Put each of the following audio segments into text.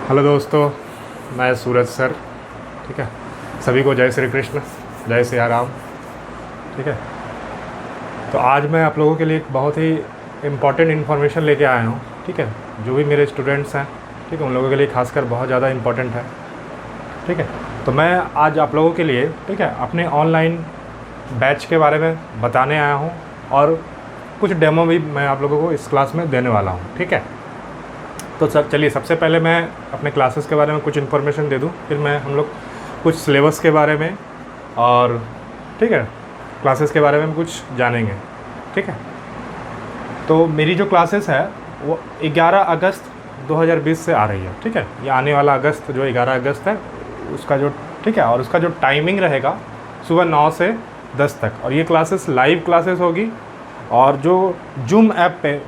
Hello दोस्तों, मैं सूरज sir. ठीक है, सभी को जय श्री कृष्ण, जय सिया राम। ठीक है, तो आज मैं आप लोगों के लिए एक बहुत ही इम्पॉर्टेंट इन्फॉर्मेशन लेके आया हूँ। ठीक है, जो भी मेरे स्टूडेंट्स हैं, ठीक है, उन लोगों के लिए खासकर बहुत ज़्यादा इम्पॉर्टेंट है। ठीक है, तो मैं आज आप लोगों के लिए, ठीक है, अपने ऑनलाइन बैच के बारे में बताने आया हूँ और कुछ डेमो भी मैं आप लोगों को इस क्लास में देने वाला हूँ। ठीक है, तो सर चलिए सबसे पहले मैं अपने क्लासेस के बारे में कुछ इन्फॉर्मेशन दे दूं, फिर मैं हम लोग कुछ सिलेबस के बारे में और ठीक है क्लासेस के बारे में कुछ जानेंगे। ठीक है, तो मेरी जो क्लासेस है वो 11 अगस्त 2020 से आ रही है। ठीक है, ये आने वाला अगस्त जो 11 अगस्त है उसका जो, ठीक है, और उसका जो टाइमिंग रहेगा सुबह 9 से 10 तक, और ये क्लासेस लाइव क्लासेस होगी और जो जूम ऐप पे,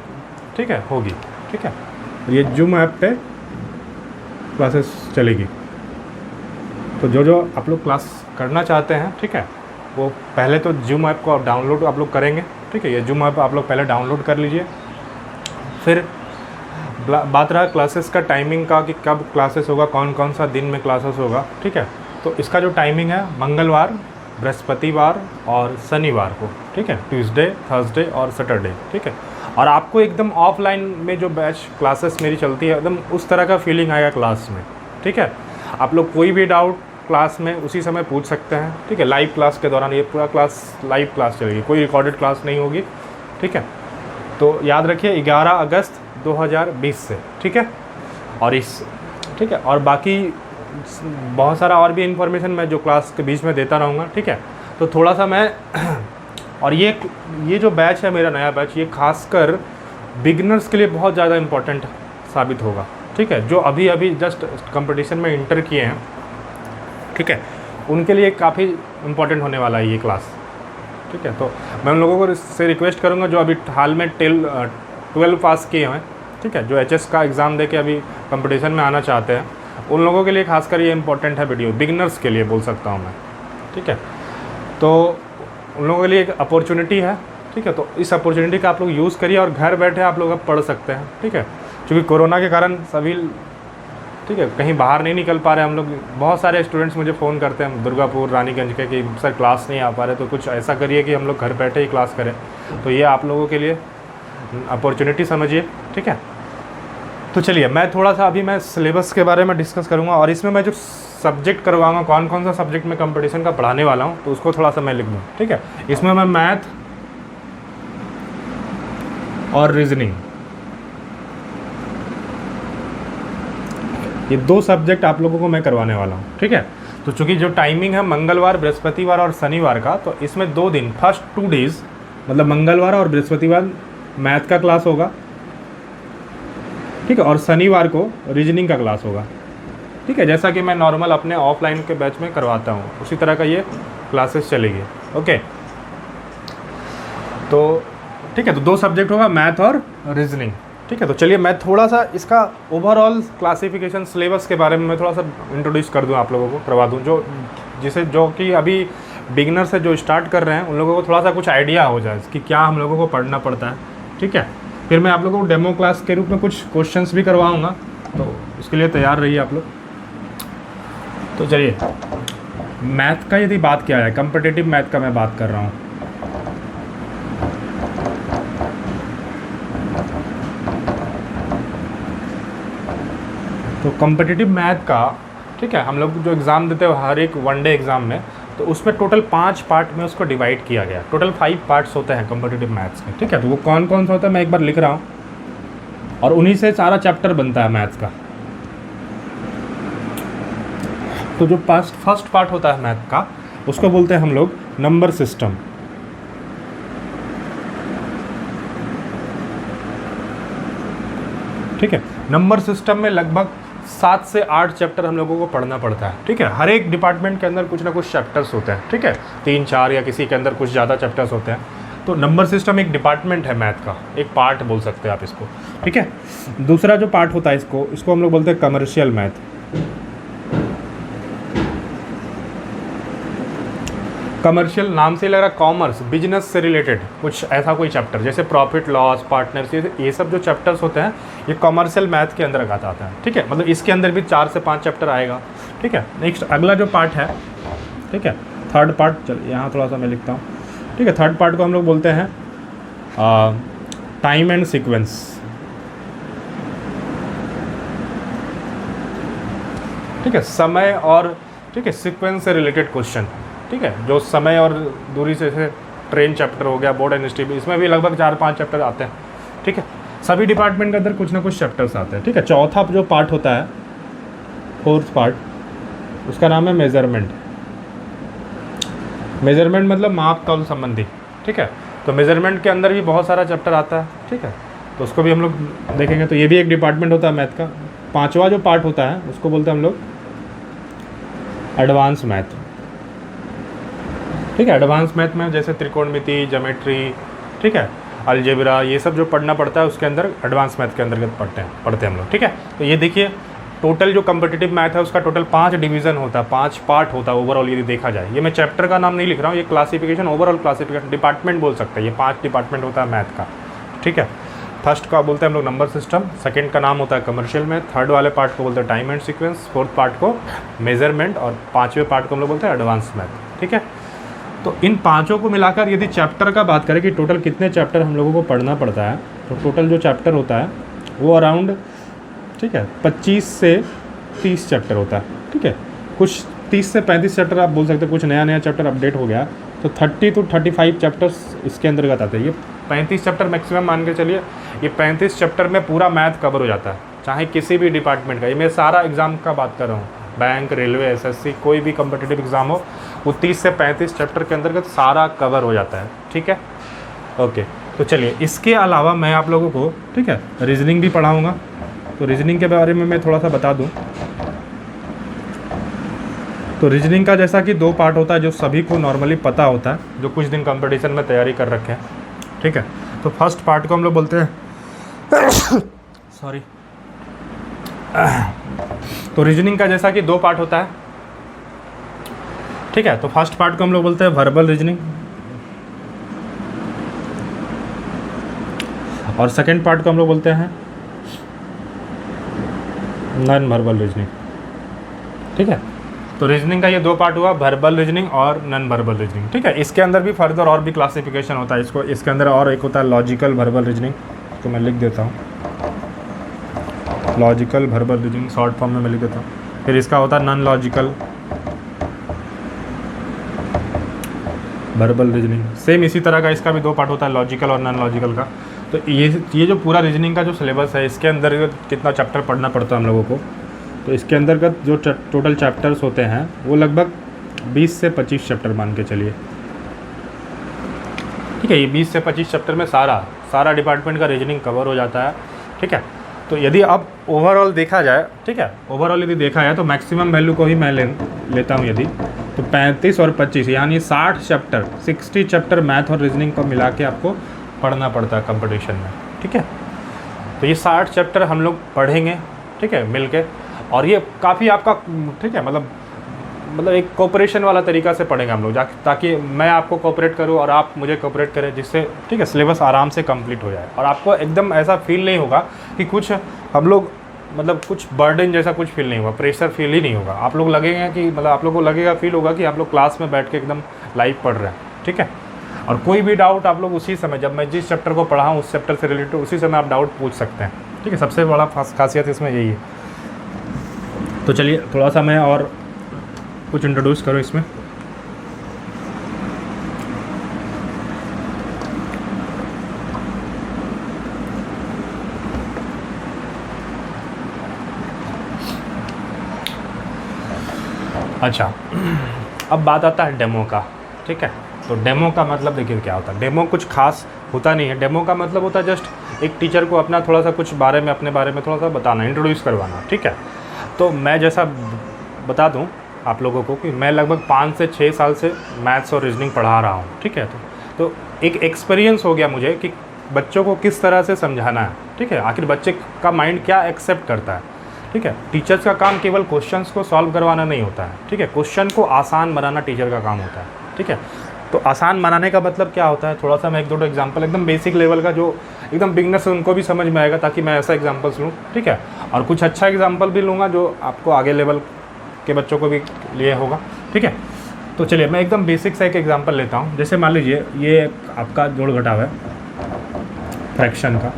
ठीक है, होगी। ठीक है, ये जूम ऐप पे क्लासेस चलेगी। तो जो आप लोग क्लास करना चाहते हैं, ठीक है, वो पहले तो जूम ऐप को डाउनलोड आप लोग करेंगे। ठीक है, ये जूम ऐप आप लोग पहले डाउनलोड कर लीजिए। फिर बात रहा क्लासेस का टाइमिंग का कि कब क्लासेस होगा, कौन कौन सा दिन में क्लासेस होगा। ठीक है, तो इसका जो टाइमिंग है मंगलवार, बृहस्पतिवार और शनिवार को। ठीक है, ट्यूसडे, थर्सडे और सैटरडे। ठीक है, और आपको एकदम ऑफलाइन में जो बैच क्लासेस मेरी चलती है एकदम उस तरह का फीलिंग आएगा क्लास में। ठीक है, आप लोग कोई भी डाउट क्लास में उसी समय पूछ सकते हैं। ठीक है, लाइव क्लास के दौरान ये पूरा क्लास लाइव क्लास चलेगी, कोई रिकॉर्डेड क्लास नहीं होगी। ठीक है, तो याद रखिए 11 अगस्त 2020 से। ठीक है, और ठीक है, और बाकी बहुत सारा और भी इन्फॉर्मेशन मैं जो क्लास के बीच में देता रहूँगा। ठीक है, तो थोड़ा सा मैं और ये जो बैच है मेरा नया बैच, ये खासकर बिगिनर्स के लिए बहुत ज़्यादा इम्पोर्टेंट साबित होगा। ठीक है, जो अभी जस्ट कंपटीशन में इंटर किए हैं, ठीक है, उनके लिए काफ़ी इम्पोर्टेंट होने वाला है ये क्लास। ठीक है, तो मैं उन लोगों को इससे रिक्वेस्ट करूँगा जो अभी हाल में 12 पास किए हैं, ठीक है, जो एचएस का एग्ज़ाम दे के अभी कंपटीशन में आना चाहते हैं, उन लोगों के लिए खासकर ये इम्पोर्टेंट है वीडियो, बिगिनर्स के लिए बोल सकता हूँ मैं। ठीक है, तो उन लोगों के लिए एक अपॉर्चुनिटी है। ठीक है, तो इस अपॉर्चुनिटी का आप लोग यूज़ करिए और घर बैठे आप लोग अब पढ़ सकते हैं। ठीक है, क्योंकि कोरोना के कारण सभी, ठीक है, कहीं बाहर नहीं निकल पा रहे हम लोग। बहुत सारे स्टूडेंट्स मुझे फ़ोन करते हैं दुर्गापुर, रानीगंज के, कि सर क्लास नहीं आ पा रहे, तो कुछ ऐसा करिए कि हम लोग घर बैठे ही क्लास करें। तो ये आप लोगों के लिए अपॉर्चुनिटी समझिए। ठीक है, तो चलिए मैं थोड़ा सा अभी मैं सिलेबस के बारे में डिस्कस करूँगा और इसमें मैं जो सब्जेक्ट करवाऊँगा, कौन कौन सा सब्जेक्ट मैं कंपटीशन का पढ़ाने वाला हूँ, तो उसको थोड़ा सा मैं लिख दूँ। ठीक है, इसमें मैं मैथ और रीजनिंग, ये 2 सब्जेक्ट आप लोगों को मैं करवाने वाला हूँ। ठीक है, तो चूँकि जो टाइमिंग है मंगलवार, बृहस्पतिवार और शनिवार का, तो इसमें 2 दिन, फर्स्ट 2 डेज़ मतलब मंगलवार और बृहस्पतिवार मैथ का क्लास होगा। ठीक है, और शनिवार को रीजनिंग का क्लास होगा। ठीक है, जैसा कि मैं नॉर्मल अपने ऑफलाइन के बैच में करवाता हूँ, उसी तरह का ये क्लासेस चलेगी। ओके, तो ठीक है, तो 2 सब्जेक्ट होगा, मैथ और रीजनिंग। ठीक है, तो चलिए मैं थोड़ा सा इसका ओवरऑल क्लासिफिकेशन सिलेबस के बारे में मैं थोड़ा सा इंट्रोड्यूस कर दूँ, आप लोगों को करवा दूँ, जो कि अभी बिगिनर से जो स्टार्ट कर रहे हैं उन लोगों को थोड़ा सा कुछ आइडिया हो जाए कि क्या हम लोगों को पढ़ना पड़ता है। ठीक है, फिर मैं आप लोगों को डेमो क्लास के रूप में कुछ क्वेश्चंस भी करवाऊँगा, तो उसके लिए तैयार रहिए आप लोग। तो चलिए मैथ का यदि बात किया जाए, कम्पिटिटिव मैथ का मैं बात कर रहा हूँ। तो कम्पिटिटिव मैथ का, ठीक है, हम लोग जो एग्ज़ाम देते हैं हर एक वनडे एग्ज़ाम में, तो उसमें टोटल 5 पार्ट में उसको डिवाइड किया गया। टोटल 5 पार्ट्स होते हैं कम्पिटिटिव मैथ्स के। ठीक है, तो वो कौन कौन सा होता है मैं एक बार लिख रहा हूँ, और उन्हीं से सारा चैप्टर बनता है मैथ्स का। तो जो फर्स्ट पार्ट होता है मैथ का, उसको बोलते हैं हम लोग नंबर सिस्टम। ठीक है, नंबर सिस्टम में लगभग 7 से 8 चैप्टर हम लोगों को पढ़ना पड़ता है। ठीक है, हर एक डिपार्टमेंट के अंदर कुछ ना कुछ चैप्टर्स होते हैं। ठीक है, 3-4 या किसी के अंदर कुछ ज़्यादा चैप्टर्स होते हैं। तो नंबर सिस्टम एक डिपार्टमेंट है मैथ का, एक पार्ट बोल सकते हैं आप इसको। ठीक है, दूसरा जो पार्ट होता है इसको हम लोग बोलते हैं कमर्शियल मैथ। कमर्शियल नाम से लग रहा है, कॉमर्स बिजनेस से रिलेटेड कुछ ऐसा कोई चैप्टर, जैसे प्रॉफिट लॉस, पार्टनरशिप, ये सब जो चैप्टर्स होते हैं ये कमर्शियल मैथ के अंदर आता है। ठीक है, मतलब इसके अंदर भी 4 से 5 चैप्टर आएगा। ठीक है, नेक्स्ट अगला जो पार्ट है, ठीक है, थर्ड पार्ट, चल यहाँ थोड़ा सा मैं लिखता हूँ। ठीक है, थर्ड पार्ट को हम लोग बोलते हैं टाइम एंड सीक्वेंस। ठीक है, समय और, ठीक है, सीक्वेंस से रिलेटेड क्वेश्चन। ठीक है, जो समय और दूरी से ट्रेन चैप्टर हो गया, बोर्ड एंड स्टीम, इसमें भी लगभग 4-5 चैप्टर आते हैं। ठीक है, सभी डिपार्टमेंट के अंदर कुछ ना कुछ चैप्टर्स आते हैं। ठीक है, चौथा जो पार्ट होता है, फोर्थ पार्ट, उसका नाम है मेजरमेंट। मेजरमेंट मतलब माप तौल संबंधी। ठीक है, तो मेजरमेंट के अंदर भी बहुत सारा चैप्टर आता है। ठीक है, तो उसको भी हम लोग देखेंगे। तो ये भी एक डिपार्टमेंट होता है मैथ का। पांचवा जो पार्ट होता है उसको बोलते हैं हम लोग एडवांस मैथ। ठीक है, एडवांस मैथ में जैसे त्रिकोणमिति, ज्योमेट्री, ठीक है, अलजेब्रा, ये सब जो पढ़ना पड़ता है उसके अंदर एडवांस मैथ के अंतर्गत पढ़ते हैं हम लोग। ठीक है, तो ये देखिए टोटल जो कम्पिटिटिव मैथ है उसका टोटल 5 डिवीज़न होता है, 5 पार्ट होता है ओवरऑल। यदि देखा जाए, ये मैं चैप्टर का नाम नहीं लिख रहा हूँ, ये क्लासिफिकेशन, ओवरऑल क्लासिफिकेशन, डिपार्टमेंट बोल सकते हैं। ये 5 डिपार्टमेंट होता है मैथ का। ठीक है, फर्स्ट का बोलते हैं हम लोग नंबर सिस्टम, सेकंड का नाम होता है कमर्शियल मैथ, थर्ड वाले पार्ट को बोलते हैं time and sequence, fourth part को मेजरमेंट, और 5वें पार्ट को हम लोग बोलते हैं एडवांस मैथ। ठीक है, तो इन पाँचों को मिलाकर यदि चैप्टर का बात करें कि टोटल कितने चैप्टर हम लोगों को पढ़ना पड़ता है, तो टोटल जो चैप्टर होता है वो अराउंड, ठीक है, 25 से 30 चैप्टर होता है। ठीक है, कुछ 30 से 35 चैप्टर आप बोल सकते हैं, कुछ नया चैप्टर अपडेट हो गया, तो 30 to 35 चैप्टर्स इसके अंतर्गत आते हैं। ये 35 चैप्टर मैक्सिमम मान के चलिए, ये 35 चैप्टर में पूरा मैथ कवर हो जाता है, चाहे किसी भी डिपार्टमेंट का। ये मैं सारा एग्ज़ाम का बात कर रहा हूँ, बैंक, रेलवे, एसएससी, कोई भी कम्पिटिटिव एग्ज़ाम हो, वो 30 से 35 चैप्टर के अंतर्गत सारा कवर हो जाता है। ठीक है, ओके। तो चलिए, इसके अलावा मैं आप लोगों को, ठीक है, रीजनिंग भी पढ़ाऊँगा। तो रीजनिंग के बारे में मैं थोड़ा सा बता दूँ। तो रीजनिंग का जैसा कि 2 पार्ट होता है जो सभी को नॉर्मली पता होता है, जो कुछ दिन कंपटीशन में तैयारी कर रखे हैं। ठीक है, तो फर्स्ट पार्ट को हम लोग बोलते हैं सॉरी तो रीजनिंग का जैसा कि 2 पार्ट होता है। ठीक है, तो फर्स्ट पार्ट को हम लोग बोलते हैं वर्बल रीजनिंग, और सेकंड पार्ट को हम लोग बोलते हैं नॉन वर्बल रीजनिंग। ठीक है, तो रीजनिंग का ये 2 पार्ट हुआ, वर्बल रीजनिंग और नॉन वर्बल रीजनिंग। ठीक है, इसके अंदर भी फर्दर और भी क्लासिफिकेशन होता है। इसके अंदर और एक होता है लॉजिकल वर्बल रीजनिंग, तो मैं लिख देता हूँ, logical verbal reasoning short form में मैं लिख देता हूँ। फिर इसका होता है non logical verbal reasoning, same इसी तरह का इसका भी 2 पार्ट होता है, लॉजिकल और नॉन लॉजिकल का। तो ये जो पूरा रीजनिंग का जो सिलेबस है, इसके अंदर कितना चैप्टर पढ़ना पड़ता है हम लोगों को, तो इसके अंतर्गत जो टोटल चैप्टर्स होते हैं वो लगभग 20 से 25 चैप्टर मान के चलिए। ठीक है, ये 20 से 25 चैप्टर में सारा डिपार्टमेंट का रीजनिंग कवर हो जाता है। ठीक है, तो यदि अब ओवरऑल देखा जाए, ठीक है, ओवरऑल यदि देखा जाए तो मैक्सिमम वैल्यू को ही मैं लेता हूँ यदि, तो 35 और 25 यानी 60 चैप्टर, 60 चैप्टर मैथ और रीजनिंग को मिला के आपको पढ़ना पड़ता है कंपटीशन में। ठीक है, तो ये 60 चैप्टर हम लोग पढ़ेंगे, ठीक है, मिल के, और ये काफ़ी आपका, ठीक है, मतलब एक कोऑपरेशन वाला तरीका से पढ़ेंगे हम लोग, ताकि मैं आपको कोऑपरेट करूँ और आप मुझे कोऑपरेट करें, जिससे, ठीक है, सिलेबस आराम से कंप्लीट हो जाए और आपको एकदम ऐसा फील नहीं होगा कि कुछ हम लोग, मतलब कुछ बर्डन जैसा कुछ फील नहीं होगा, प्रेशर फील ही नहीं होगा। आप लोग लगेगा कि, मतलब आप लोग को लगेगा, फील होगा कि आप लोग क्लास में बैठ के एकदम लाइव पढ़ रहे हैं। ठीक है, और कोई भी डाउट आप लोग उसी समय, जब मैं जिस चैप्टर को पढ़ाऊँ उस चैप्टर से रिलेटेड उसी समय आप डाउट पूछ सकते हैं। ठीक है, सबसे बड़ा खासियत इसमें यही है। तो चलिए थोड़ा सा मैं और कुछ इंट्रोड्यूस करूँ इसमें। अच्छा, अब बात आता है डेमो का। ठीक है, तो डेमो का मतलब देखिए क्या होता है। डेमो कुछ खास होता नहीं है। डेमो का मतलब होता है जस्ट एक टीचर को अपना थोड़ा सा कुछ बारे में, अपने बारे में थोड़ा सा बताना, इंट्रोड्यूस करवाना। ठीक है, तो मैं जैसा बता दूं आप लोगों को कि मैं लगभग 5 से 6 साल से मैथ्स और रीजनिंग पढ़ा रहा हूं। ठीक है, तो एक एक्सपीरियंस हो गया मुझे कि बच्चों को किस तरह से समझाना है। ठीक है, आखिर बच्चे का माइंड क्या एक्सेप्ट करता है। ठीक है, टीचर्स का काम केवल क्वेश्चंस को सॉल्व करवाना नहीं होता है। ठीक है, क्वेश्चन को आसान बनाना टीचर का काम होता है। ठीक है, तो आसान बनाने का मतलब क्या होता है, थोड़ा सा मैं एक दो एग्जांपल एकदम बेसिक लेवल का जो एकदम बिगनर्स है उनको भी समझ में आएगा, ताकि मैं ऐसा एग्जांपल्स लूँ, ठीक है। और कुछ अच्छा एग्जांपल भी लूँगा जो आपको आगे लेवल के बच्चों को भी लिए होगा, ठीक है। तो चलिए मैं एकदम बेसिक सा एक एग्जांपल लेता हूँ। जैसे मान लीजिए ये आपका जोड़ घटाव है फ्रैक्शन का,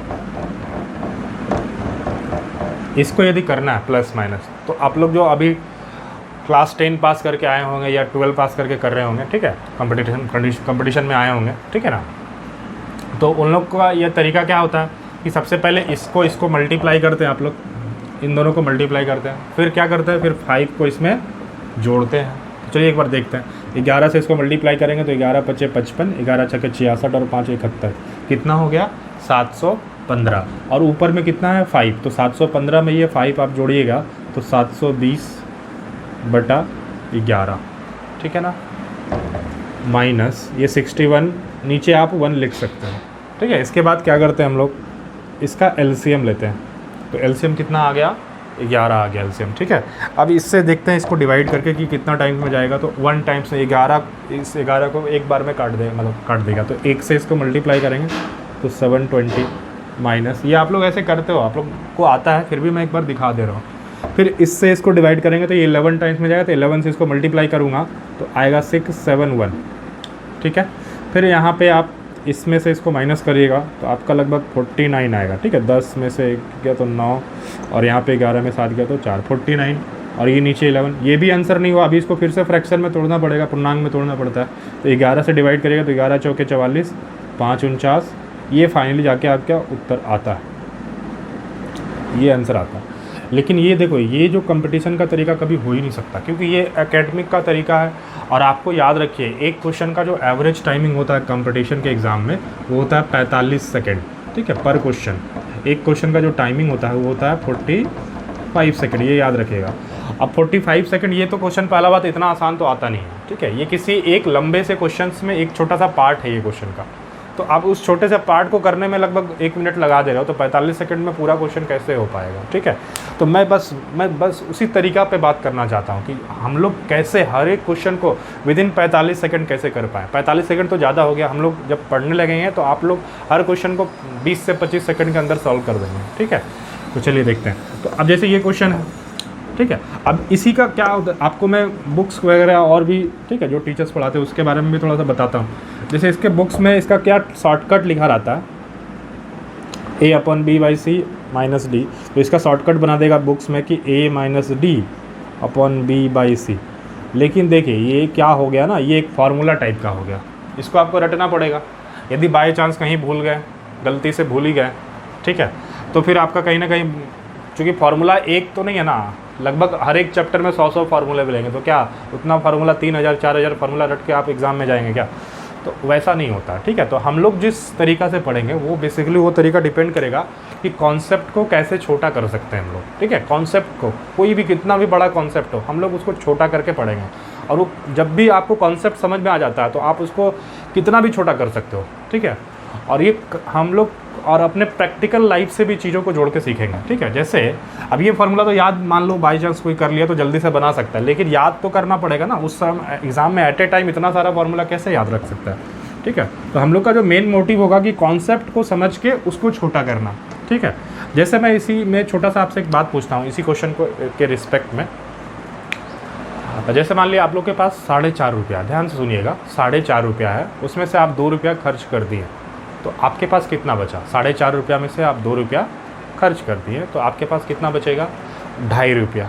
इसको यदि करना है प्लस माइनस, तो आप लोग जो अभी क्लास 10 पास करके आए होंगे या 12 पास करके कर रहे होंगे, ठीक है, कंपटीशन में आए होंगे, ठीक है ना। तो उन लोग का ये तरीका क्या होता है कि सबसे पहले इसको मल्टीप्लाई करते हैं, आप लोग इन दोनों को मल्टीप्लाई करते हैं, फिर क्या करते हैं, फिर 5 को इसमें जोड़ते हैं। चलिए एक बार देखते हैं। 11 से इसको मल्टीप्लाई करेंगे तो 11 पचे 55, 11 छके 66 और 5 71, कितना हो गया 715। और ऊपर में कितना है 5, तो 715 में ये 5 आप जोड़िएगा तो 720/11, ठीक है ना, माइनस ये 61, नीचे आप 1 लिख सकते हैं, ठीक है। इसके बाद क्या करते हैं हम लोग, इसका एलसीएम लेते हैं। तो एलसीएम कितना आ गया, 11 आ गया एलसीएम, ठीक है। अब इससे देखते हैं इसको डिवाइड करके कि कितना टाइम्स में जाएगा। तो 1 टाइम्स में 11, इस 11 को एक बार में काट देगा, मतलब काट देगा। तो 1 से इसको मल्टीप्लाई करेंगे तो 720 माइनस, ये आप लोग ऐसे करते हो, आप लोग को आता है, फिर भी मैं एक बार दिखा दे रहा हूँ। फिर इससे इसको डिवाइड करेंगे तो ये 11 टाइम्स में जाएगा, तो 11 से इसको मल्टीप्लाई करूँगा तो आएगा 671, ठीक है। फिर यहाँ पे आप इसमें से इसको माइनस करिएगा तो आपका लगभग 49 आएगा, ठीक है। 10 में से 1 गया तो 9, और यहाँ पे 11 में 7 गया तो 4, 49, और ये नीचे 11। ये भी आंसर नहीं हुआ, अभी इसको फिर से फ्रैक्शन में तोड़ना पड़ेगा, पूर्णांक में तोड़ना पड़ता है। तो 11 से डिवाइड करिएगा तो 11 चौके 44, 5 49, ये फाइनली जाके आपका उत्तर आता है, ये आंसर आता है। लेकिन ये देखो, ये जो कंपटीशन का तरीका कभी हो ही नहीं सकता, क्योंकि ये एकेडमिक का तरीका है। और आपको याद रखिए, एक क्वेश्चन का जो एवरेज टाइमिंग होता है कंपटीशन के एग्ज़ाम में वो होता है 45 सेकेंड, ठीक है, पर क्वेश्चन। एक क्वेश्चन का जो टाइमिंग होता है वो होता है 45 सेकेंड, ये याद रखिएगा। अब 45 सेकेंड, ये तो क्वेश्चन पहला बात इतना आसान तो आता नहीं है, ठीक है। ये किसी एक लंबे से क्वेश्चन में एक छोटा सा पार्ट है ये क्वेश्चन का, तो आप उस छोटे से पार्ट को करने में लगभग 1 मिनट लगा दे रहे हो, तो 45 सेकंड में पूरा क्वेश्चन कैसे हो पाएगा, ठीक है। तो मैं बस उसी तरीका पे बात करना चाहता हूँ कि हम लोग कैसे हर एक क्वेश्चन को विदिन 45 सेकंड कैसे कर पाएँ। 45 सेकंड तो ज़्यादा हो गया, हम लोग जब पढ़ने लगेंगे तो आप लोग हर क्वेश्चन को 20 से 25 सेकंड के अंदर सॉल्व कर देंगे, ठीक है। तो चलिए देखते हैं। तो अब जैसे ये क्वेश्चन है, ठीक है, अब इसी का क्या होता है आपको मैं बुक्स वगैरह और भी, ठीक है, जो टीचर्स पढ़ाते हैं उसके बारे में भी थोड़ा सा बताता हूँ। जैसे इसके बुक्स में इसका क्या शॉर्टकट लिखा रहता है, A/B/C - D, तो इसका शॉर्टकट बना देगा बुक्स में कि A - D/B/C। लेकिन देखिए ये क्या हो गया ना, ये एक फार्मूला टाइप का हो गया, इसको आपको रटना पड़ेगा। यदि बाई चांस कहीं भूल गए, गलती से भूल ही गए, ठीक है, तो फिर आपका कहीं ना कहीं, चूँकि फार्मूला एक तो नहीं है ना, लगभग हर एक चैप्टर में 100 फार्मूले मिलेंगे, तो क्या उतना फार्मूला 3000 4000 फार्मूला रट के आप एग्ज़ाम में जाएंगे क्या? तो वैसा नहीं होता, ठीक है। तो हम लोग जिस तरीका से पढ़ेंगे वो बेसिकली वो तरीका डिपेंड करेगा कि कॉन्सेप्ट को कैसे छोटा कर सकते हैं हम लोग, ठीक है। कॉन्सेप्ट को, कोई भी कितना भी बड़ा कॉन्सेप्ट हो, हम लोग उसको छोटा करके पढ़ेंगे। और वो जब भी आपको कॉन्सेप्ट समझ में आ जाता है तो आप उसको कितना भी छोटा कर सकते हो, ठीक है। और ये हम लोग और अपने प्रैक्टिकल लाइफ से भी चीज़ों को जोड़ के सीखेंगे, ठीक है। जैसे अब ये फार्मूला तो याद, मान लो बाई चांस कोई कर लिया तो जल्दी से बना सकता है, लेकिन याद तो करना पड़ेगा ना। उस समय एग्ज़ाम में एट ए टाइम इतना सारा फार्मूला कैसे याद रख सकता है, ठीक है। तो हम लोग का जो मेन मोटिव होगा कि कॉन्सेप्ट को समझ के उसको छोटा करना, ठीक है। जैसे मैं इसी में छोटा सा आपसे एक बात पूछता हूँ इसी क्वेश्चन को के रिस्पेक्ट में। जैसे मान लिया आप लोग के पास 4.5 रुपया, ध्यान से सुनिएगा, 4.5 रुपया है, उसमें से आप 2 रुपया खर्च कर दिए, तो आपके पास कितना बचा? 4.5 रुपया में से आप 2 रुपया खर्च कर दिए, तो आपके पास कितना बचेगा? 2.5 रुपया।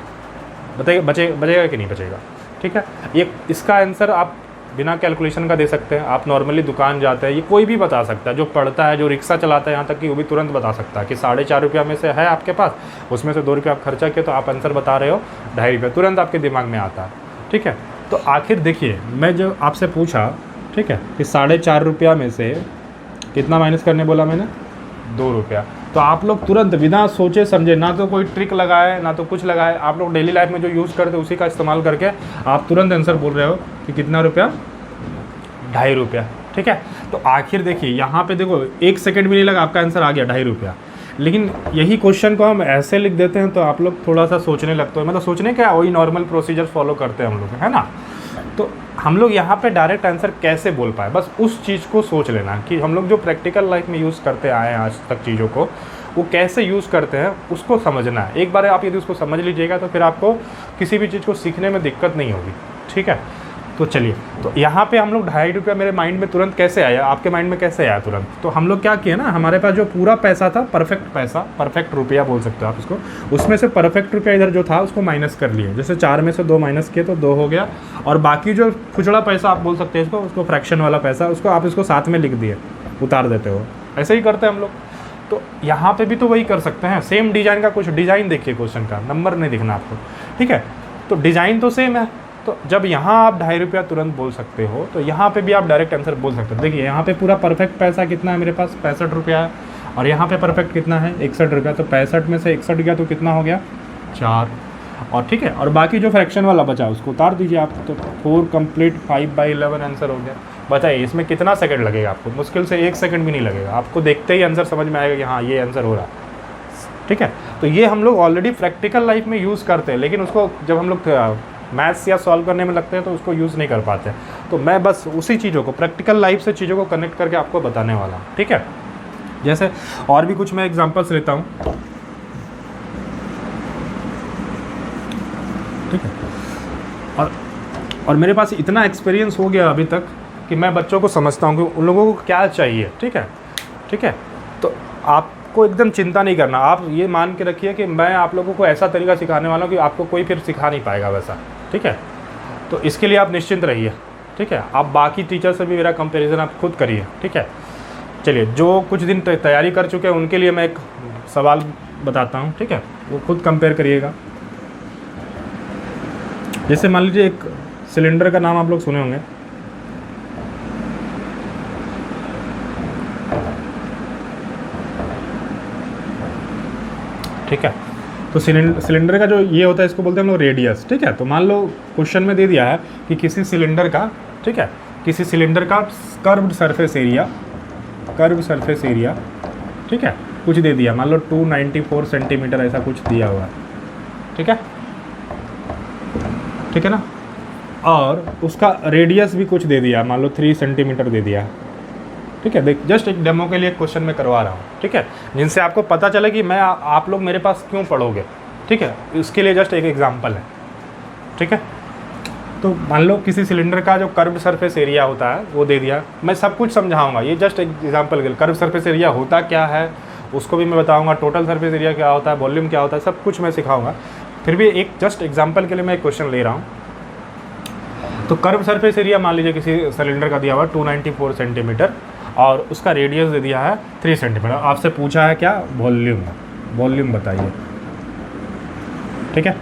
बताइए बचेगा कि नहीं बचेगा, ठीक है। ये इसका आंसर आप बिना कैलकुलेशन का दे सकते हैं। आप नॉर्मली दुकान जाते हैं, ये कोई भी बता सकता है, जो पढ़ता है, जो रिक्शा चलाता है, यहाँ तक कि वो भी तुरंत बता सकता है कि 4.5 रुपया में से है आपके पास, उसमें से 2 रुपया आप खर्चा किए, तो आप आंसर बता रहे हो 2.5 रुपया, तुरंत आपके दिमाग में आता है, ठीक है। तो आखिर देखिए, मैं जो आपसे पूछा, ठीक है, कि 4.5 रुपया में से कितना माइनस करने बोला मैंने? 2 रुपया। तो आप लोग तुरंत बिना सोचे समझे, ना तो कोई ट्रिक लगाए ना तो कुछ लगाए, आप लोग डेली लाइफ में जो यूज़ करते उसी का इस्तेमाल करके आप तुरंत आंसर बोल रहे हो कि कितना रुपया? 2.5 रुपया, ठीक है। तो आखिर देखिए यहाँ पे देखो, 1 सेकंड भी नहीं लगा, आपका आंसर आ गया 2.5 रुपया। लेकिन यही क्वेश्चन को हम ऐसे लिख देते हैं तो आप लोग थोड़ा सा सोचने लगते हो, मतलब सोचने क्या, वही नॉर्मल प्रोसीजर फॉलो करते हैं हम लोग, है ना। तो हम लोग यहाँ पे डायरेक्ट आंसर कैसे बोल पाए, बस उस चीज़ को सोच लेना कि हम लोग जो प्रैक्टिकल लाइफ में यूज़ करते आए हैं आज तक चीज़ों को, वो कैसे यूज़ करते हैं उसको समझना है। एक बार आप यदि उसको समझ लीजिएगा तो फिर आपको किसी भी चीज़ को सीखने में दिक्कत नहीं होगी, ठीक है। तो चलिए, तो यहाँ पे हम लोग 2.5 रुपया मेरे माइंड में तुरंत कैसे आया, आपके माइंड में कैसे आया तुरंत, तो हम लोग क्या किए ना, हमारे पास जो पूरा पैसा था, परफेक्ट पैसा, परफेक्ट रुपया बोल सकते हो आप उसको, उसमें से परफेक्ट रुपया इधर जो था उसको माइनस कर लिए। जैसे 4 में से 2 माइनस किए तो 2 हो गया, और बाकी जो खुचड़ा पैसा आप बोल सकते हैं इसको, उसको फ्रैक्शन वाला पैसा, उसको आप इसको साथ में लिख दिए, उतार देते हो। ऐसे ही करते हैं हम लोग। तो यहाँ पे भी तो वही कर सकते हैं, सेम डिज़ाइन का कुछ डिज़ाइन देखिए क्वेश्चन का, नंबर नहीं दिखना आपको, ठीक है। तो डिज़ाइन तो सेम है। तो जब यहाँ आप 2.5 रुपया तुरंत बोल सकते हो, तो यहाँ पे भी आप डायरेक्ट आंसर बोल सकते हो। देखिए यहाँ पे पूरा परफेक्ट पैसा कितना है मेरे पास, 65 रुपया है, और यहाँ पे परफेक्ट कितना है, 61 रुपया। तो 65 में से 61 गया तो कितना हो गया, 4, और ठीक है, और बाकी जो फ्रैक्शन वाला बचा उसको उतार दीजिए आप। तो 4 कंप्लीट 5/11 आंसर हो गया। बताइए इसमें कितना सेकंड लगेगा आपको, मुश्किल से 1 सेकंड भी नहीं लगेगा, आपको देखते ही आंसर समझ में आएगा कि हाँ ये आंसर हो रहा है, ठीक है। तो ये हम लोग ऑलरेडी प्रैक्टिकल लाइफ में यूज़ करते हैं, लेकिन उसको जब हम लोग मैथ्स या सॉल्व करने में लगते हैं तो उसको यूज़ नहीं कर पाते। तो मैं बस उसी चीज़ों को, प्रैक्टिकल लाइफ से चीज़ों को कनेक्ट करके आपको बताने वाला हूँ, ठीक है। जैसे और भी कुछ मैं एग्जांपल्स लेता हूँ, ठीक है। और मेरे पास इतना एक्सपीरियंस हो गया अभी तक कि मैं बच्चों को समझता हूँ कि उन लोगों को क्या चाहिए, ठीक है, ठीक है। तो आपको एकदम चिंता नहीं करना, आप ये मान के रखिए कि मैं आप लोगों को ऐसा तरीका सिखाने वाला हूँ कि आपको कोई फिर सिखा नहीं पाएगा वैसा, ठीक है। तो इसके लिए आप निश्चिंत रहिए, ठीक है। आप बाकी टीचर से भी मेरा कंपैरिजन आप खुद करिए, ठीक है। चलिए, जो कुछ दिन तैयारी कर चुके हैं उनके लिए मैं एक सवाल बताता हूँ, ठीक है, वो खुद कंपेयर करिएगा। जैसे मान लीजिए एक सिलेंडर का नाम आप लोग सुने होंगे, ठीक है। तो सिलेंडर का जो ये होता है इसको बोलते हैं हम लोग रेडियस, ठीक है। तो मान लो क्वेश्चन में दे दिया है कि किसी सिलेंडर का, ठीक है, किसी सिलेंडर का कर्व्ड सरफेस एरिया, ठीक है, कुछ दे दिया, मान लो 294 सेंटीमीटर ऐसा कुछ दिया हुआ है, ठीक है, ठीक है ना। और उसका रेडियस भी कुछ दे दिया, मान लो 3 सेंटीमीटर दे दिया, ठीक है। देख, जस्ट एक डेमो के लिए क्वेश्चन मैं करवा रहा हूँ, ठीक है, जिनसे आपको पता चले कि मैं आप लोग मेरे पास क्यों पढ़ोगे, ठीक है। इसके लिए जस्ट एक एग्जांपल है, ठीक है। तो मान लो किसी सिलेंडर का जो कर्व्ड सरफेस एरिया होता है वो दे दिया, मैं सब कुछ समझाऊंगा, ये जस्ट एक एग्जांपल के लिए। कर्व्ड सरफेस एरिया होता क्या है उसको भी मैं बताऊँगा, टोटल सरफेस एरिया क्या होता है, वॉल्यूम क्या होता है, सब कुछ मैं सिखाऊँगा। फिर भी एक जस्ट एग्जाम्पल के लिए मैं एक क्वेश्चन ले रहा हूँ। तो कर्व सरफेस एरिया मान लीजिए किसी सिलेंडर का दिया हुआ 294 सेंटीमीटर, और उसका रेडियस दे दिया है 3 सेंटीमीटर। आपसे पूछा है क्या, वॉल्यूम बताइए, ठीक है।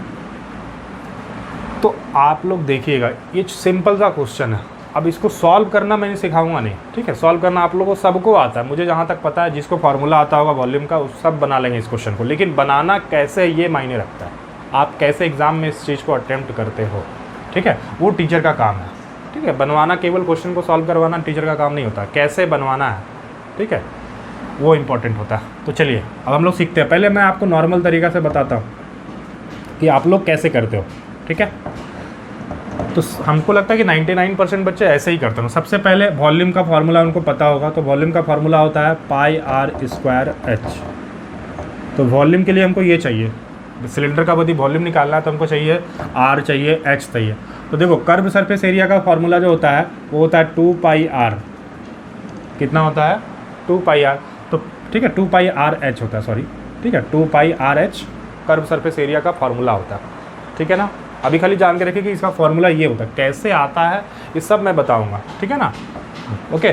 तो आप लोग देखिएगा, ये सिंपल सा क्वेश्चन है। अब इसको सॉल्व करना मैं नहीं सिखाऊंगा नहीं, ठीक है। सॉल्व करना आप लोगों को सबको आता है, मुझे जहाँ तक पता है, जिसको फार्मूला आता होगा वॉल्यूम का उस सब बना लेंगे इस क्वेश्चन को। लेकिन बनाना कैसे ये मायने रखता है, आप कैसे एग्जाम में इस चीज़ को अटेम्प्ट करते हो, ठीक है, वो टीचर का काम है, ठीक है। बनवाना, केवल क्वेश्चन को सॉल्व करवाना टीचर का काम नहीं होता, कैसे बनवाना है, ठीक है, वो इम्पोर्टेंट होता है। तो चलिए अब हम लोग सीखते हैं। पहले मैं आपको नॉर्मल तरीका से बताता हूँ कि आप लोग कैसे करते हो, ठीक है। तो हमको लगता है कि 99% बच्चे ऐसे ही करते हैं। सबसे पहले वॉल्यूम का फार्मूला उनको पता होगा, तो वॉल्यूम का फार्मूला होता है πr²h। तो वॉल्यूम के लिए हमको ये चाहिए, सिलेंडर का यदि वॉल्यूम निकालना है तो हमको चाहिए r चाहिए, h चाहिए। तो देखो, कर्व सरफेस एरिया का फार्मूला जो होता है वो होता है 2πr, कितना होता है 2πr, तो ठीक है 2πrh होता है, सॉरी, ठीक है 2πrh कर्व सरफेस एरिया का फार्मूला होता है, ठीक है ना। अभी खाली जान के रखिए कि इसका फार्मूला ये होता है, कैसे आता है ये सब मैं बताऊंगा, ठीक है ना, ओके।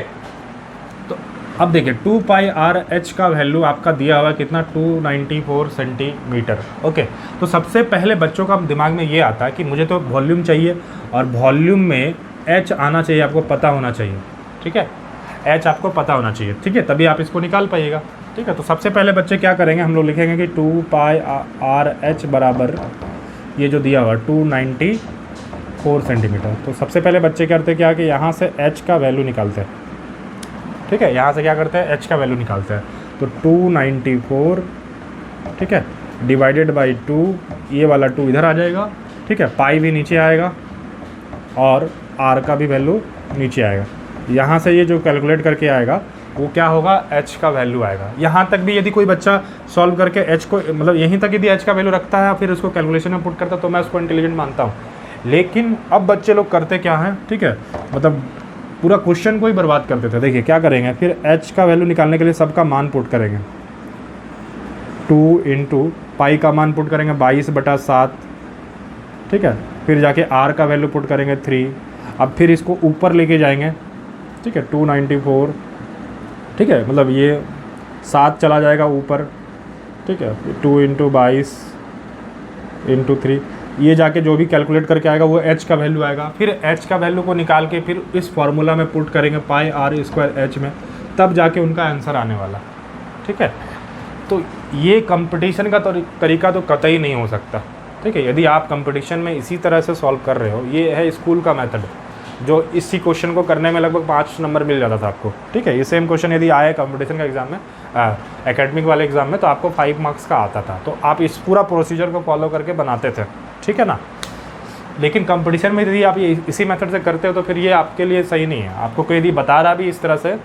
तो अब देखिए 2πrh का वैल्यू आपका दिया हुआ कितना, 294 सेंटीमीटर, ओके। तो सबसे पहले बच्चों का दिमाग में ये आता है कि मुझे तो वॉल्यूम चाहिए, और वॉल्यूम में h आना चाहिए, आपको पता होना चाहिए, ठीक है, h आपको पता होना चाहिए, ठीक है, तभी आप इसको निकाल पाइएगा, ठीक है। तो सबसे पहले बच्चे क्या करेंगे, हम लोग लिखेंगे कि 2πrh बराबर ये जो दिया हुआ 294 सेंटीमीटर। तो सबसे पहले बच्चे करते क्या कि यहाँ से h का वैल्यू निकालते हैं, ठीक है, यहाँ से क्या करते हैं, h का वैल्यू निकालते हैं। तो 294, ठीक है, डिवाइडेड बाई 2, ये वाला 2 इधर आ जाएगा, ठीक है, पाई भी नीचे आएगा, और आर का भी वैल्यू नीचे आएगा। यहाँ से ये जो कैलकुलेट करके आएगा वो क्या होगा, एच का वैल्यू आएगा। यहाँ तक भी यदि कोई बच्चा सॉल्व करके एच को, मतलब यहीं तक यदि एच का वैल्यू रखता है फिर उसको कैलकुलेशन में पुट करता है तो मैं उसको इंटेलिजेंट मानता हूँ। लेकिन अब बच्चे लोग करते क्या हैं, ठीक है, मतलब पूरा क्वेश्चन को ही बर्बाद कर देते हैं। देखिए क्या करेंगे, फिर एच का वैल्यू निकालने के लिए सबका मान पुट करेंगे, 2 इंटू पाई का मान पुट करेंगे 22/7, ठीक है, फिर जाके आर का वैल्यू पुट करेंगे 3। अब फिर इसको ऊपर लेके जाएंगे, ठीक है, 294, ठीक है, मतलब ये 7 चला जाएगा ऊपर, ठीक है, 2 इंटू 22 इंटू 3, ये जाके जो भी कैलकुलेट करके आएगा वो एच का वैल्यू आएगा। फिर एच का वैल्यू को निकाल के फिर इस फार्मूला में पुट करेंगे पाई आर स्क्वायर एच में, तब जाके उनका आंसर आने वाला, ठीक है। तो ये कंपटीशन का तरीका तो कतई नहीं हो सकता, ठीक है। यदि आप कंपटीशन में इसी तरह से सॉल्व कर रहे हो, ये है स्कूल का मेथड, जो इसी क्वेश्चन को करने में लगभग 5 नंबर मिल जाता था आपको, ठीक है। ये सेम क्वेश्चन यदि आए कंपटीशन का एग्ज़ाम में, एकेडमिक वाले एग्ज़ाम में, तो आपको 5 मार्क्स का आता था। तो आप इस पूरा प्रोसीजर को फॉलो करके बनाते थे, ठीक है ना। लेकिन कंपटीशन में यदि आप ये इसी मेथड से करते हो तो फिर ये आपके लिए सही नहीं है। आपको कोई यदि बता रहा भी इस तरह से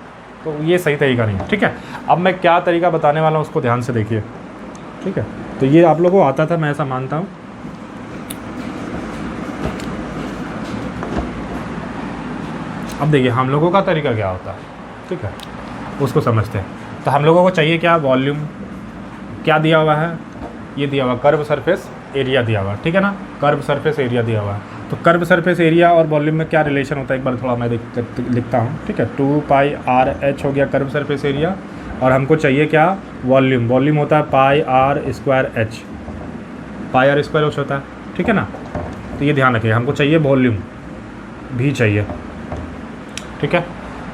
तो ये सही तरीका नहीं है, ठीक है। अब मैं क्या तरीका बताने वाला हूँ उसको ध्यान से देखिए, ठीक है। तो ये आप लोगों को आता था, मैं ऐसा मानता हूँ। अब देखिए हम लोगों का तरीका क्या होता है, ठीक है, उसको समझते हैं। तो हम लोगों को चाहिए क्या, वॉल्यूम क्या दिया हुआ है, ये दिया हुआ कर्व सरफेस एरिया दिया हुआ, ठीक है ना, कर्व सरफेस एरिया दिया हुआ है। तो कर्व सरफेस एरिया और वॉल्यूम में क्या रिलेशन होता है, एक बार थोड़ा मैं लिखता हूँ, ठीक है। 2 पाई आर एच हो गया कर्व सरफेस एरिया, और हमको चाहिए क्या, वॉल्यूम। वॉल्यूम होता है pi r square h, pi r square h होता है, ठीक है ना। तो ये ध्यान रखिए, हमको चाहिए वॉल्यूम भी चाहिए, ठीक है।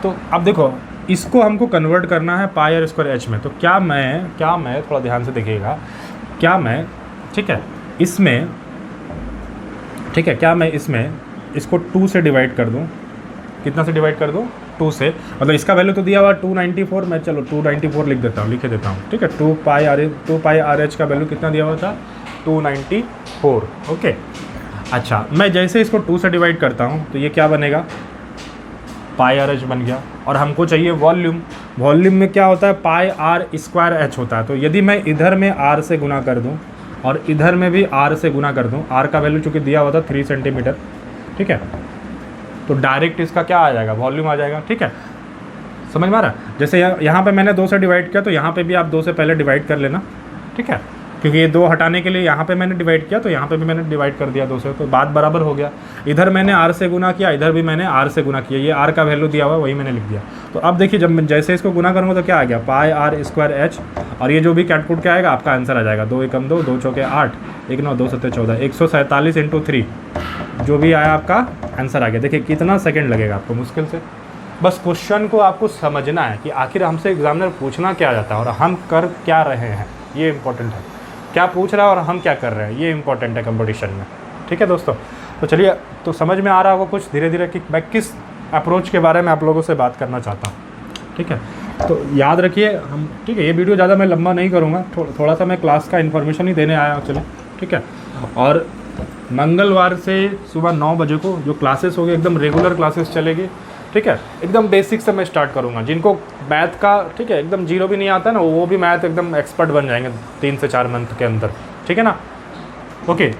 तो अब देखो इसको हमको कन्वर्ट करना है पाई आर स्क्वायर एच में। तो क्या मैं थोड़ा ध्यान से देखिएगा, क्या मैं, ठीक है, इसमें, ठीक है, क्या मैं इसमें इसको 2 से डिवाइड कर दूं, कितना से डिवाइड कर दूं, 2 से, मतलब इसका वैल्यू तो दिया हुआ 294, मैं चलो 294 लिख देता हूँ, लिखे देता हूँ, ठीक है। 2 पाई आर एच का वैल्यू कितना दिया हुआ था, 294, ओके। अच्छा, मैं जैसे इसको 2 से डिवाइड करता हूँ तो ये क्या बनेगा, पाई आर एच बन गया। और हमको चाहिए वॉल्यूम। वॉल्यूम में क्या होता है, पाई आर स्क्वायर एच होता है। तो यदि मैं इधर में आर से गुना कर दूं और इधर में भी आर से गुना कर दूं, आर का वैल्यू चूँकि दिया हुआ था 3 सेंटीमीटर, ठीक है, तो डायरेक्ट इसका क्या आ जाएगा, वॉल्यूम आ जाएगा, ठीक है। समझ में आ रहा है। जैसे यहाँ पे मैंने 2 से डिवाइड किया तो यहाँ पे भी आप 2 से पहले डिवाइड कर लेना, ठीक है, क्योंकि ये 2 हटाने के लिए यहाँ पे मैंने डिवाइड किया तो यहाँ पे भी मैंने डिवाइड कर दिया 2 से, तो बात बराबर हो गया। इधर मैंने आर से गुना किया, इधर भी मैंने आर से गुना किया, ये आर का वैल्यू दिया हुआ वही मैंने लिख दिया। तो अब देखिए जब मैं जैसे इसको गुना करूँगा तो क्या आ गया, पाई आर स्क्वायर एच, और ये जो भी कैटपुट क्या आएगा आपका आंसर आ जाएगा, 2 एकम 2, 2 चौके 8, 1 9, 2 7 14, 147 इंटू 3, जो भी आया आपका आंसर आ गया। देखिए कितना सेकेंड लगेगा आपको, मुश्किल से। बस क्वेश्चन को आपको समझना है कि आखिर हमसे एग्जामिनर पूछना क्या जाता है और हम कर क्या रहे हैं, ये इंपॉर्टेंट है। क्या पूछ रहा है और हम क्या कर रहे हैं, ये इंपॉर्टेंट है कंपटीशन में, ठीक है दोस्तों। तो चलिए, तो समझ में आ रहा होगा कुछ धीरे धीरे कि मैं किस अप्रोच के बारे में आप लोगों से बात करना चाहता हूँ, ठीक है। तो याद रखिए हम, ठीक है, ये वीडियो ज़्यादा मैं लंबा नहीं करूँगा, थोड़ा सा मैं क्लास का इन्फॉर्मेशन ही देने आया हूँ, चलिए, ठीक है। और मंगलवार से सुबह 9 बजे को जो क्लासेस होगी एकदम रेगुलर क्लासेस चलेगी, ठीक है। एकदम बेसिक से मैं स्टार्ट करूँगा। जिनको मैथ का, ठीक है, एकदम जीरो भी नहीं आता ना, वो भी मैथ एकदम एक्सपर्ट बन जाएंगे 3 से 4 मंथ के अंदर, ठीक है ना, ओके।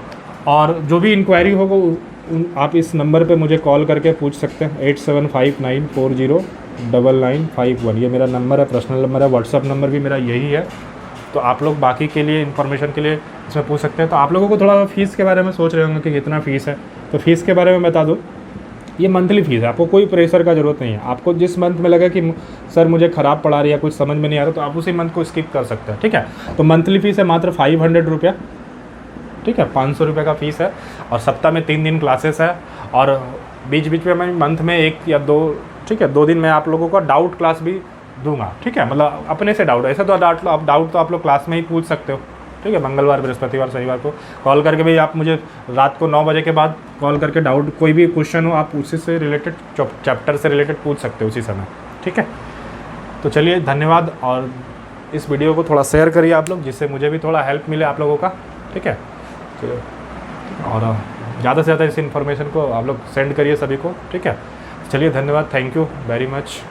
और जो भी इंक्वायरी होगा आप इस नंबर पे मुझे कॉल करके पूछ सकते हैं, 8759409951, ये मेरा नंबर है, पर्सनल नंबर है। व्हाट्सअप नंबर भी मेरा यही है। तो आप लोग बाकी के लिए इन्फॉर्मेशन के लिए इसमें पूछ सकते हैं। तो आप लोगों को थोड़ा फ़ीस के बारे में सोच रहे होंगे कि कितना फ़ीस है, तो फ़ीस के बारे में बता दूँ, ये मंथली फ़ीस है, आपको कोई प्रेशर का ज़रूरत नहीं है। आपको जिस मंथ में लगे कि सर मुझे ख़राब पढ़ा रही है, कुछ समझ में नहीं आ रहा, तो आप उसी मंथ को स्किप कर सकते हैं, ठीक है। तो मंथली फ़ीस है मात्र 500 रुपया, ठीक है, 500 रुपये का फ़ीस है। और सप्ताह में 3 दिन क्लासेस है, और बीच बीच में मैं मंथ में 1 या 2, ठीक है, 2 दिन मैं आप लोगों का डाउट क्लास भी दूंगा, ठीक है, मतलब अपने से डाउट, ऐसा तो डाउट तो आप लोग क्लास में ही पूछ सकते हो, ठीक है। मंगलवार, बृहस्पतिवार, शनिवार को कॉल करके भी आप मुझे रात को 9 बजे के बाद कॉल करके डाउट कोई भी क्वेश्चन हो आप उसी से रिलेटेड, चैप्टर से रिलेटेड पूछ सकते हो उसी समय, ठीक है। तो चलिए, धन्यवाद। और इस वीडियो को थोड़ा शेयर करिए आप लोग, जिससे मुझे भी थोड़ा हेल्प मिले आप लोगों का, ठीक है। और ज़्यादा से ज़्यादा इस इन्फॉर्मेशन को आप लोग सेंड करिए सभी को, ठीक है। चलिए, धन्यवाद, थैंक यू वेरी मच।